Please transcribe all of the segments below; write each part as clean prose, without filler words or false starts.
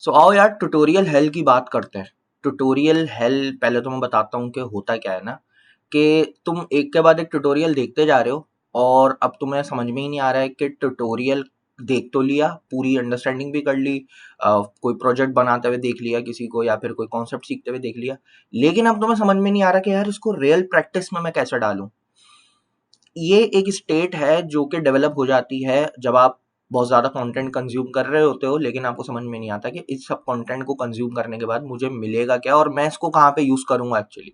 सो आओ यार tutorial hello की बात करते हैं। ट्यूटोरियल हेल पहले तो मैं बताता हूँ कि होता क्या है ना, कि तुम एक के बाद एक ट्यूटोरियल देखते जा रहे हो और अब तुम्हें समझ में ही नहीं आ रहा है कि ट्यूटोरियल देख तो लिया, पूरी अंडरस्टैंडिंग भी कर ली, कोई प्रोजेक्ट बनाते हुए देख लिया किसी को या फिर कोई कॉन्सेप्ट सीखते हुए देख लिया, लेकिन अब तुम्हें समझ में नहीं आ रहा कि यार इसको रियल प्रैक्टिस में मैं कैसे डालूं। ये एक स्टेट है जो कि डेवलप हो जाती है जब आप बहुत ज़्यादा कंटेंट कंज्यूम कर रहे होते हो, लेकिन आपको समझ में नहीं आता कि इस सब कंटेंट को कंज्यूम करने के बाद मुझे मिलेगा क्या और मैं इसको कहाँ पे यूज़ करूँगा एक्चुअली।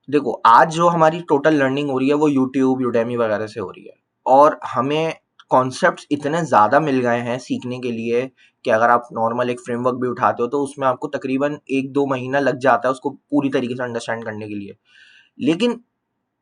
देखो, आज जो हमारी टोटल लर्निंग हो रही है वो यूट्यूब, यूडेमी वगैरह से हो रही है और हमें कॉन्सेप्ट्स इतने ज़्यादा मिल गए हैं सीखने के लिए कि अगर आप नॉर्मल एक फ्रेमवर्क भी उठाते हो तो उसमें आपको तकरीबन 1-2 महीना लग जाता है उसको पूरी तरीके से अंडरस्टैंड करने के लिए। लेकिन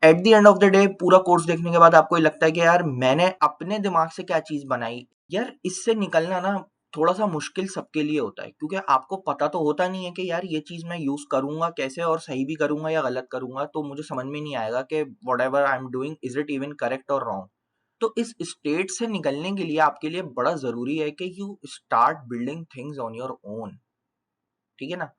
at the end of the day पूरा कोर्स देखने के बाद आपको ये लगता है कि यार मैंने अपने दिमाग से क्या चीज बनाई। यार इससे निकलना ना थोड़ा सा मुश्किल सबके लिए होता है, क्योंकि आपको पता तो होता नहीं है कि यार ये चीज मैं यूज करूंगा कैसे और सही भी करूंगा या गलत करूंगा, तो मुझे समझ में नहीं आएगा कि what ever I am doing is it even correct और रॉन्ग। तो इस स्टेट से निकलने के लिए आपके लिए बड़ा जरूरी है कि you start building things on your own. ठीक है ना।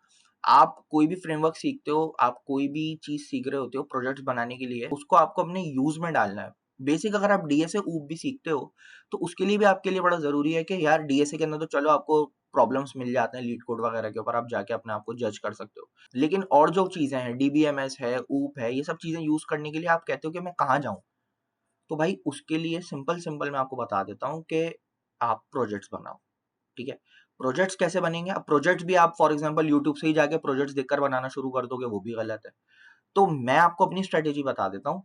आप कोई भी फ्रेमवर्क सीखते हो, आप कोई भी चीज सीख रहे होते हो प्रोजेक्ट्स बनाने के लिए, उसको आपको अपने यूज में डालना है। बेसिक अगर आप डीएसए ऊप भी सीखते हो तो उसके लिए भी आपके लिए बड़ा जरूरी है कि यार डीएसए के अंदर तो चलो आपको प्रॉब्लम्स मिल जाते हैं लीड कोड वगैरह के ऊपर, आप जाके अपने आप को जज कर सकते हो। लेकिन और जो चीजें हैं, डीबीएमएस है, ऊप है, ये सब चीजें यूज करने के लिए आप कहते हो कि मैं कहाँ जाऊँ, तो भाई उसके लिए सिंपल सिंपल मैं आपको बता देता हूँ कि आप प्रोजेक्ट्स बनाओ। ठीक है। प्रोजेक्ट्स कैसे बनेंगे? अब प्रोजेक्ट्स भी आप फॉर एग्जांपल यूट्यूब से ही जाके प्रोजेक्ट्स देखकर बनाना शुरू कर दोगे, वो भी गलत है। तो मैं आपको अपनी स्ट्रेटेजी बता देता हूँ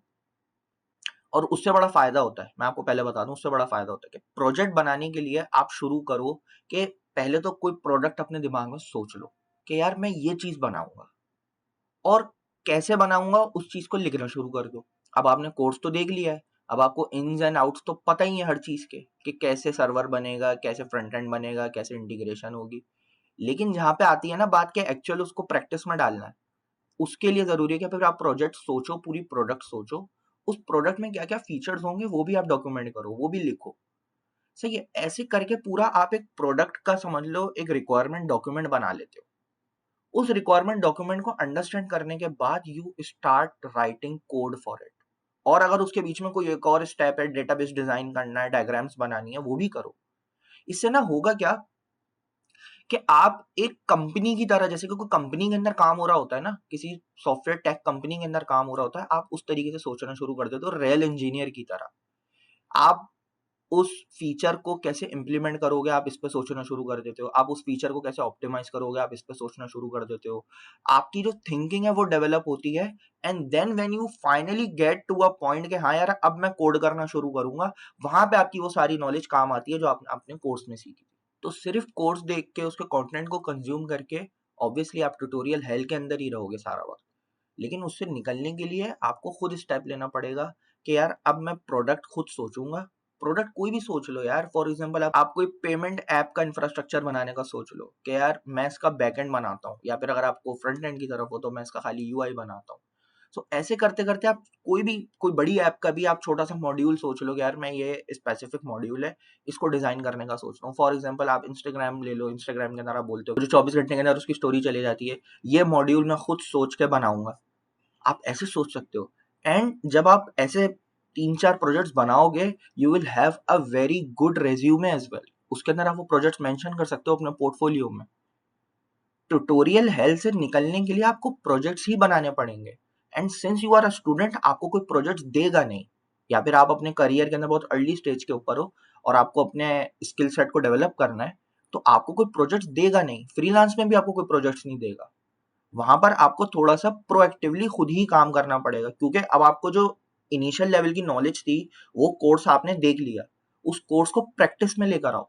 और उससे बड़ा फायदा होता है। मैं आपको पहले बता दूं उससे बड़ा फायदा होता है कि प्रोजेक्ट बनाने के लिए आप शुरू करो कि पहले तो कोई प्रोडक्ट अपने दिमाग में सोच लो कि यार मैं ये चीज बनाऊंगा और कैसे बनाऊंगा उस चीज को लिखना शुरू कर दो। अब आपने कोर्स तो देख लिया है, अब आपको इन्स एंड आउट्स तो पता ही है हर चीज के कि कैसे सर्वर बनेगा, कैसे फ्रंट एंड बनेगा, कैसे इंटीग्रेशन होगी। लेकिन जहाँ पे आती है ना बात के एक्चुअल उसको प्रैक्टिस में डालना है, उसके लिए जरूरी है कि फिर आप प्रोजेक्ट सोचो, पूरी प्रोडक्ट सोचो, उस प्रोडक्ट में क्या क्या फीचर्स होंगे वो भी आप डॉक्यूमेंट करो, वो भी लिखो। सही है। ऐसे करके पूरा आप एक प्रोडक्ट का समझ लो एक रिक्वायरमेंट डॉक्यूमेंट बना लेते हो। उस रिक्वायरमेंट डॉक्यूमेंट को अंडरस्टैंड करने के बाद you start writing code for it. और अगर उसके बीच में कोई एक और स्टेप है, डेटाबेस डिजाइन करना है, डायग्राम्स बनानी है, वो भी करो। इससे ना होगा क्या कि आप एक कंपनी की तरह, जैसे कि कोई कंपनी के अंदर काम हो रहा होता है ना, किसी सॉफ्टवेयर टेक कंपनी के अंदर काम हो रहा होता है, आप उस तरीके से सोचना शुरू कर देते हो रियल इंजीनियर की तरह। आप उस फीचर को कैसे इंप्लीमेंट करोगे आप इस पे सोचना शुरू कर देते हो, आप उस फीचर को कैसे ऑप्टिमाइज करोगे आप इस पे सोचना शुरू कर देते हो। आपकी जो थिंकिंग है वो डेवलप होती है। And then when you finally get to a point कि हाँ यार अब मैं कोड करना शुरू करूंगा, वहां पे आपकी वो सारी नॉलेज काम आती है जो आपने अपने कोर्स में सीखी थी। तो सिर्फ कोर्स देख के उसके कंटेंट को कंज्यूम करके ऑब्वियसली आप ट्यूटोरियल हेल के अंदर ही रहोगे सारा वक्त। लेकिन उससे निकलने के लिए आपको खुद स्टेप लेना पड़ेगा कि यार अब मैं प्रोडक्ट खुद सोचूंगा। प्रोडक्ट कोई भी सोच लो यार, फॉर एग्जांपल आप कोई पेमेंट ऐप का इंफ्रास्ट्रक्चर बनाने का सोच लो कि यार मैं इसका बैकएंड बनाता हूँ, या फिर अगर आपको फ्रंट एंड की तरफ हो तो मैं इसका खाली यूआई बनाता हूँ। सो ऐसे करते करते आप कोई बड़ी ऐप का भी आप छोटा सा मॉड्यूल सोच लो कि यार मैं ये स्पेसिफिक मॉड्यूल है, इसको डिजाइन करने का सोच रहा हूँ। फॉर एग्जांपल आप इंस्टाग्राम ले लो, इंस्टाग्राम के अंदर आप बोलते हो जो 24 घंटे के अंदर उसकी स्टोरी चली जाती है, ये मॉड्यूल मैं खुद सोच के बनाऊंगा। आप ऐसे सोच सकते हो। एंड जब आप ऐसे 3-4 प्रोजेक्ट्स बनाओगे, you will have a very good resume as well. उसके अंदर आप वो प्रोजेक्ट्स मेंशन कर सकते हो अपने पोर्टफोलियो में। ट्यूटोरियल हेल से निकलने के लिए आपको प्रोजेक्ट्स ही बनाने पड़ेंगे। And since you are a student, आपको कोई प्रोजेक्ट्स देगा नहीं, या फिर आप अपने करियर के अंदर बहुत अर्ली स्टेज के ऊपर हो और आपको अपने स्किल सेट को डेवलप करना है, तो आपको कोई प्रोजेक्ट्स देगा नहीं। फ्रीलांस में भी आपको कोई प्रोजेक्ट्स नहीं देगा। वहां पर आपको थोड़ा सा प्रोएक्टिवली खुद ही काम करना पड़ेगा, क्योंकि अब आपको जो इनिशियल लेवल की नॉलेज थी वो कोर्स आपने देख लिया। उस कोर्स को प्रैक्टिस में लेकर आओ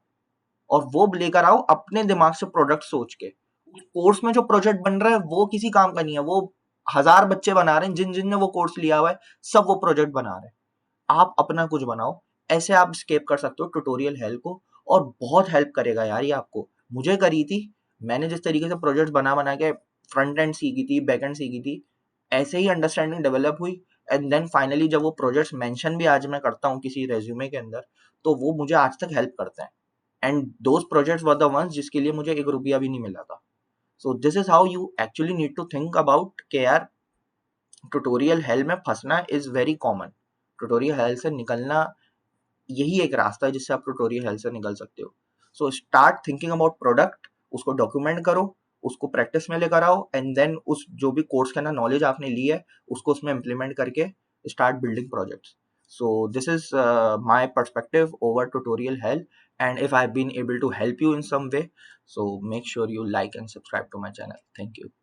और वो लेकर आओ अपने दिमाग से प्रोडक्ट सोच के। उस कोर्स में जो प्रोजेक्ट बन रहा है वो किसी काम का नहीं है, वो 1000 बच्चे बना रहे हैं जिन जिन ने वो कोर्स लिया हुआ है, सब वो प्रोजेक्ट बना रहे हैं। आप अपना कुछ बनाओ। ऐसे आप स्केप कर सकते हो ट्यूटोरियल हेल्प को, और बहुत हेल्प करेगा यार ये आपको। मुझे करी थी। मैंने जिस तरीके से प्रोजेक्ट बना बना के फ्रंट एंड सीखी थी, बैक एंड सीखी थी, ऐसे ही अंडरस्टैंडिंग डेवलप हुई। एंड देन फाइनली जब वो प्रोजेक्ट्स मेंशन भी आज मैं करता हूँ किसी रेज्यूमे के अंदर, तो वो मुझे आज तक हेल्प करते हैं। And those projects were the ones जिसके लिए मुझे 1 रुपया भी नहीं मिला था. So this is how you actually need to think about के यार ट्यूटोरियल हेल में फंसना is very common. Tutorial hell से निकलना यही एक रास्ता है जिससे आप ट्यूटोरियल हेल से निकल सकते हो. So start thinking about product, उसको डॉक्यूमेंट करो, उसको प्रैक्टिस में लेकर आओ, एंड देन उस जो भी कोर्स का ना नॉलेज आपने ली है उसको उसमें इम्प्लीमेंट करके start building projects. So this is my perspective over tutorial hell, and if I've been able to help you in some way, so make sure you like and subscribe to my channel. Thank you.